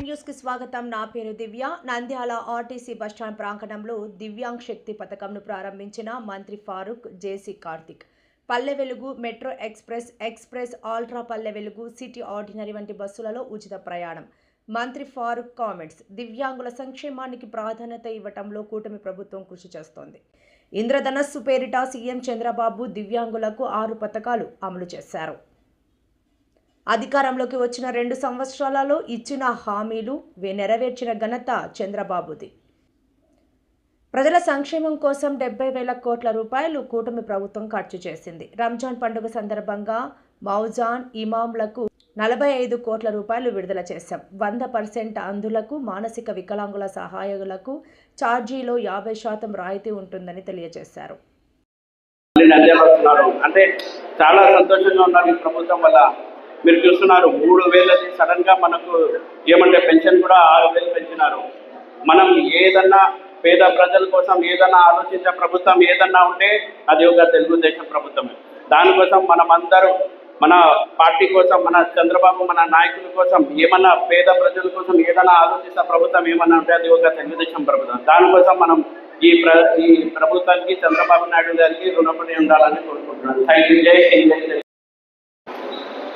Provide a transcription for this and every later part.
News కి స్వాగతం. నా పేరు దివ్య. నంద్యాల ఆర్టీసీ బస్టాండ్ ప్రాంగణంలో దివ్యాంగ్ శక్తి పథకంను ప్రారంభించిన మంత్రి ఫారూక్, జేసీ Karthik. Palle Velugu, metro express, ultra Palle Velugu, city ordinary వంటి బస్సులలో ఉచిత ప్రయాణం. మంత్రి ఫారూక్ కామెంట్స్. దివ్యాంగుల సంక్షేమానికి ప్రాధాన్యత ఇవ్వటంలో కూటమి ప్రభుత్వం కృషి చేస్తోంది. ఇంద్రధనస్సు పేరిట సీఎం చంద్రబాబు దివ్యాంగులకు 6 పథకాలు అమలు చేశారు. అధికారంలోకి వచ్చిన 2 సంవత్సరాలలో ఇచ్చిన హామీలు నెరవేర్చిన ఘనత చంద్రబాబుది. ప్రజల సంక్షేమం కోసం 70,000 కోట్ల రూపాయలు కూటమి ప్రభుత్వం ఖర్చు చేసింది. రంజాన్ పండుగ సందర్భంగా మౌజాన్ ఇమాంలకు 45 కోట్ల రూపాయలు విడుదల చేశాం. 100% అంధులకు, మానసిక వికలాంగుల సహాయకులకు ఛార్జీలో 50% రాయితీ ఉంటుందని తెలియజేశారు. అంటే చాలా సంతోషంగా ఉన్నారు ఈ ప్రభుత్వం వల్ల. మీరు చూస్తున్నారు 3,000 సడన్గా మనకు ఏమంటే పెన్షన్ కూడా 6,000 పెంచినారు. మనం ఏదన్నా పేద ప్రజల కోసం ఏదన్నా ఆలోచించే ప్రభుత్వం ఏదన్నా ఉంటే అది ఒక తెలుగుదేశం ప్రభుత్వమే. దానికోసం మనమందరూ మన పార్టీ కోసం, మన చంద్రబాబు మన నాయకుల కోసం ఏమన్నా పేద ప్రజల కోసం ఏదైనా ఆలోచిస్తే ప్రభుత్వం ఏమన్నా ఉంటే అది ఒక తెలుగుదేశం ప్రభుత్వం. దానికోసం మనం ఈ ప్రభుత్వానికి చంద్రబాబు నాయుడు గారికి రుణపడి ఉండాలని కోరుకుంటున్నాను. Thank you. జై హింద్.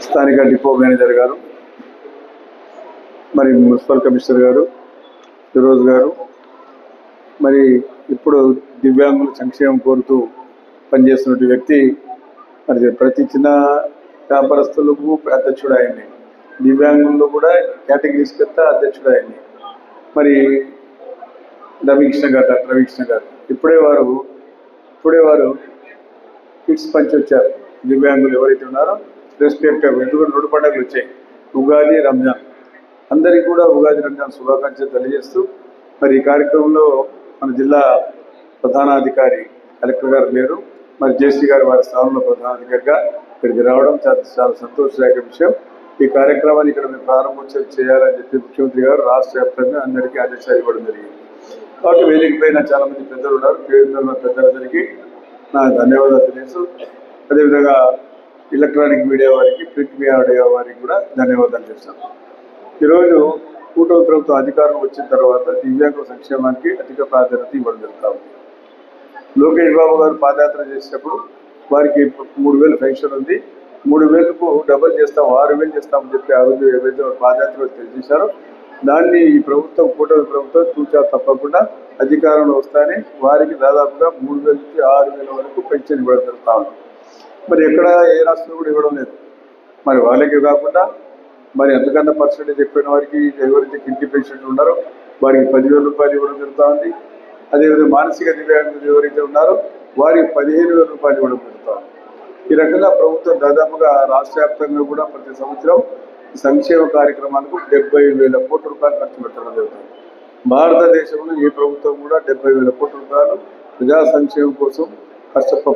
స్థానిక డిపో మేనేజర్ గారు, మరి మున్సిపల్ కమిషనర్ గారు, ఫిరోజ్ గారు, మరి ఇప్పుడు దివ్యాంగుల సంక్షేమం కోరుతూ పనిచేస్తున్న వ్యక్తి, మరి ప్రతి చిన్న వ్యాపారస్తులకు అధ్యక్షుడు ఆయన్ని, దివ్యాంగుల్లో కూడా కేటగిరీస్ పెద్ద అధ్యక్షుడు ఆయన్ని, మరి రవికృష్ణ గారు ఇప్పుడే వారు కిట్స్ పంచి వచ్చారు. దివ్యాంగులు ఎవరైతే ఉన్నారో రెస్పెక్టివ్, ఎందుకంటే 2 పండుగలు వచ్చాయి, ఉగాది, రంజాన్. అందరికీ కూడా ఉగాది, రంజాన్ శుభాకాంక్షలు తెలియజేస్తూ మరి ఈ కార్యక్రమంలో మన జిల్లా ప్రధానాధికారి కలెక్టర్ గారు లేరు, మరి జేసీ గారు వారి స్థానంలో ప్రధానాధికారిగా ఇక్కడికి రావడం చాలా సంతోషదాయక విషయం. ఈ కార్యక్రమాన్ని ఇక్కడ మేము ప్రారంభోత్సవం చేయాలని చెప్పి ముఖ్యమంత్రి గారు రాష్ట్ర వ్యాప్తంగా అందరికీ ఆదేశాలు ఇవ్వడం జరిగింది. కాబట్టి వేదికపైన చాలా మంది పెద్దలు ఉన్నారు. పేరున్న పెద్దలందరికీ నా ధన్యవాదాలు తెలియజేస్తూ, అదేవిధంగా ఎలక్ట్రానిక్ మీడియా వారికి, ప్రింట్ మీడియా వారికి కూడా ధన్యవాదాలు చేస్తాను. ఈరోజు కూటమి ప్రభుత్వం అధికారం వచ్చిన తర్వాత దివ్యాంగుల సంక్షేమానికి అధిక ప్రాధాన్యత ఇవ్వడం జరుగుతూ ఉంది. లోకేష్ బాబు గారు పాదయాత్ర చేసేటప్పుడు వారికి 3,000 పెన్షన్ ఉంది, 3,000కు డబుల్ చేస్తాం, 6,000 చేస్తామని చెప్పి ఆ రోజు ఏవైతే పాదయాత్ర తెలియజేశారో దాన్ని ఈ ప్రభుత్వం, కూటమి ప్రభుత్వం చూచా తప్పకుండా అధికారంలో వస్తానే వారికి దాదాపుగా 3,000 నుంచి 6,000 వరకు పెన్షన్ ఇవ్వడం జరుగుతూ ఉంది. మరి ఎక్కడ ఏ రాష్ట్రంలో కూడా ఇవ్వడం లేదు. మరి వాళ్ళకి కాకుండా మరి ఎంతకన్నా పర్సెంటేజ్ ఎక్కువైన వారికి, ఎవరైతే కింది పెన్షన్లు ఉన్నారో వారికి 10,000 రూపాయలు ఇవ్వడం జరుగుతూ ఉంది. అదేవిధంగా మానసిక దివ్యాంగులు ఎవరైతే ఉన్నారో వారికి 15,000 రూపాయలు ఇవ్వడం జరుగుతూ ఉంది. ఈ రకంగా ప్రభుత్వం దాదాపుగా రాష్ట్ర వ్యాప్తంగా కూడా ప్రతి సంవత్సరం సంక్షేమ కార్యక్రమాలకు 70,000 కోట్ల రూపాయలు ఖర్చు పెట్టడం జరుగుతుంది. భారతదేశంలో ఏ ప్రభుత్వం కూడా 70,000 కోట్ల రూపాయలు ప్రజా సంక్షేమం కోసం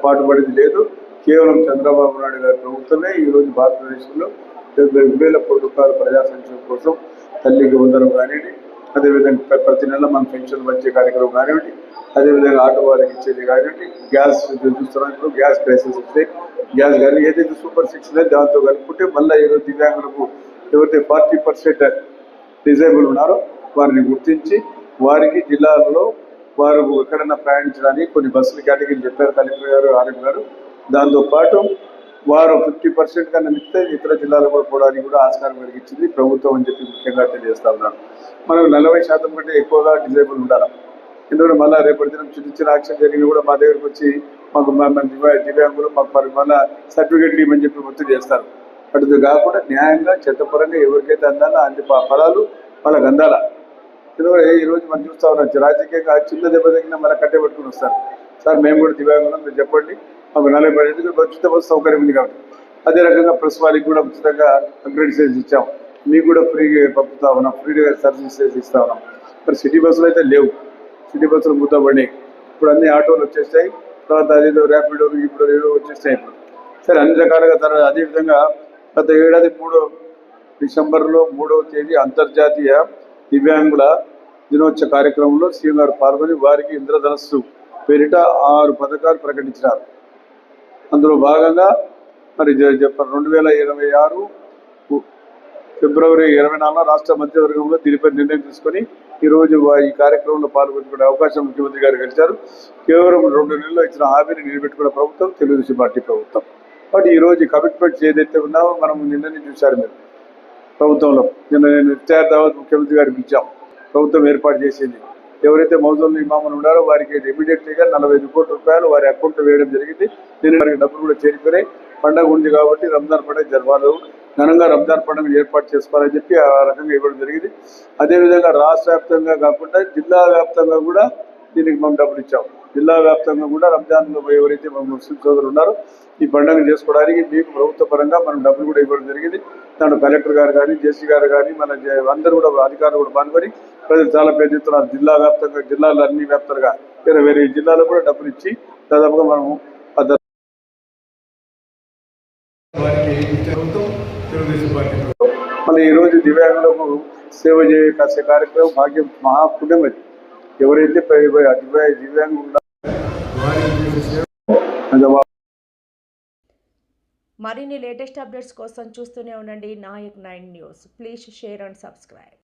పాటుపడింది లేదు. కేవలం చంద్రబాబు నాయుడు గారి ప్రభుత్వమే ఈరోజు భారతదేశంలో 70,000 కోట్ల రూపాయల ప్రజా సంక్షేమం కోసం తల్లికి వందనం కానివ్వండి, అదేవిధంగా ప్రతి నెల మన పెన్షన్ వచ్చే కార్యక్రమం కానివ్వండి, అదేవిధంగా ఆటో వారికి ఇచ్చేది కానివ్వండి, గ్యాస్ చూస్తున్నప్పుడు గ్యాస్ క్రైసిస్ వస్తే గ్యాస్ కానీ ఏదైతే సూపర్ 6 దాంతో కలుపుకుంటే మళ్ళీ ఈరోజు దివ్యాంగులకు ఎవరైతే 40% డిజేబుల్ ఉన్నారో వారిని గుర్తించి వారికి జిల్లాలలో వారు ఎక్కడన్నా ప్రయాణించడానికి కొన్ని బస్సుల కేటగిరీలు చెప్పారు కలెక్టర్ గారు, ఆర్ఎం గారు. దాంతోపాటు వారు 50% కన్నా మిగితే ఇతర జిల్లాలు కూడా పోవడానికి కూడా ఆస్కారం కలిగించింది ప్రభుత్వం అని చెప్పి ముఖ్యంగా తెలియజేస్తా ఉన్నాను. మనం 40% కంటే ఎక్కువగా డిజేబుల్ ఉండాలి. ఎందుకంటే మళ్ళీ రేపటి దినం చిన్న యాక్షన్ జరిగిన కూడా మా దగ్గరకు వచ్చి మాకు దివ్యాంగులు మాకు మళ్ళీ సర్టిఫికేట్లు ఇవ్వమని చెప్పి ఒత్తిడి చేస్తారు. అటు కాకుండా న్యాయంగా చట్టపరంగా ఎవరికైతే అందాలో అన్ని ఫలాలు వాళ్ళకి అందాల. ఎందుకంటే ఈరోజు మనం చూస్తూ ఉన్నాం, రాజకీయంగా చిన్న దెబ్బ తగ్గినా మళ్ళీ కట్టబెట్టుకుని వస్తారు. సార్ మేము కూడా దివ్యాంగులం, మీరు చెప్పండి, మాకు 40 ఉచిత బస్సు సౌకర్యం ఉంది కాబట్టి. అదే రకంగా ప్రెస్ వాళ్ళకి కూడా ఉచితంగా అక్రెడిటేషన్ ఇచ్చాం, మీకు కూడా ఫ్రీగా పంపుతా ఉన్నాం, ఫ్రీగా సర్వీసెస్ ఇస్తా ఉన్నాం. మరి సిటీ బస్సులు అయితే లేవు, సిటీ బస్సులు మూతపడినాయి. ఇప్పుడు అన్ని ఆటోలు వచ్చేస్తాయి, తర్వాత అదేదో ర్యాపిడో ఇప్పుడు ఏదో వచ్చేస్తాయి. ఇప్పుడు సరే అన్ని రకాలుగా తర్వాత అదేవిధంగా గత ఏడాది డిసెంబర్లో 3వ తేదీ అంతర్జాతీయ దివ్యాంగుల దినోత్సవ కార్యక్రమంలో సీఎం గారు పాల్గొని వారికి ఇంద్రధనస్సు పేరిట 6 పథకాలు ప్రకటించినారు. అందులో భాగంగా మరి 2026 ఫిబ్రవరి 24 రాష్ట్ర మంత్రివర్గంలో దీనిపై నిర్ణయం తీసుకొని ఈరోజు ఈ కార్యక్రమంలో పాల్గొనే అవకాశం ముఖ్యమంత్రి గారు కలిశారు. కేవలం 2 నెలల్లో ఇచ్చిన హామీని నిలబెట్టుకున్న ప్రభుత్వం తెలుగుదేశం పార్టీ ప్రభుత్వం. బట్ ఈరోజు కమిట్మెంట్స్ ఏదైతే ఉన్నామో మనం నిన్ననే చూశారు మీరు ప్రభుత్వంలో. నిన్న నేను ఇఫ్తార్ దావత్ ముఖ్యమంత్రి గారికి ఇచ్చాం. ప్రభుత్వం ఏర్పాటు చేసింది. ఎవరైతే మౌజూల్ ఇమాములు ఉన్నారో వారికి ఇమీడియట్లీగా 45 కోట్ల రూపాయలు వారి అకౌంట్లో వేయడం జరిగింది. దీని వారికి డబ్బులు కూడా చేరిపోయి పండుగ ఉంది కాబట్టి రంజాన్ పండుగ జరపాలి, ఘనంగా రంజాన్ పండుగ ఏర్పాటు చేసుకోవాలని చెప్పి ఆ రకంగా ఇవ్వడం జరిగింది. అదేవిధంగా రాష్ట్ర వ్యాప్తంగా కాకుండా జిల్లా వ్యాప్తంగా కూడా దీనికి మనం డబ్బులు ఇచ్చాం. జిల్లా వ్యాప్తంగా కూడా రంజాన్లో ఎవరైతే మన ముస్లిం సోదరులు ఉన్నారో ఈ పండుగను చేసుకోవడానికి మీకు ప్రభుత్వ పరంగా మనం డబ్బులు కూడా ఇవ్వడం జరిగింది. దాంట్లో కలెక్టర్ గారు కానీ, జేసీ గారు కానీ, మన అందరూ కూడా అధికారులు కూడా పాల్గొని ప్రజలు చాలా పెద్ద ఎత్తున జిల్లా వ్యాప్తంగా, జిల్లాలో అన్ని వ్యాప్తంగా వేరే జిల్లాలో కూడా డబ్బులు ఇచ్చి దాదాపుగా మనము మళ్ళీ ఈరోజు దివ్యాంగులకు సేవ చేసే కార్యక్రమం భాగ్యం మహాపుణ్యం. అది ఎవరైతే దివ్యాంగులు ఉన్నారో మరిన్ని లేటెస్ట్ అప్డేట్స్ కోసం చూస్తూనే ఉండండి Nayak 9 news. Please share and subscribe.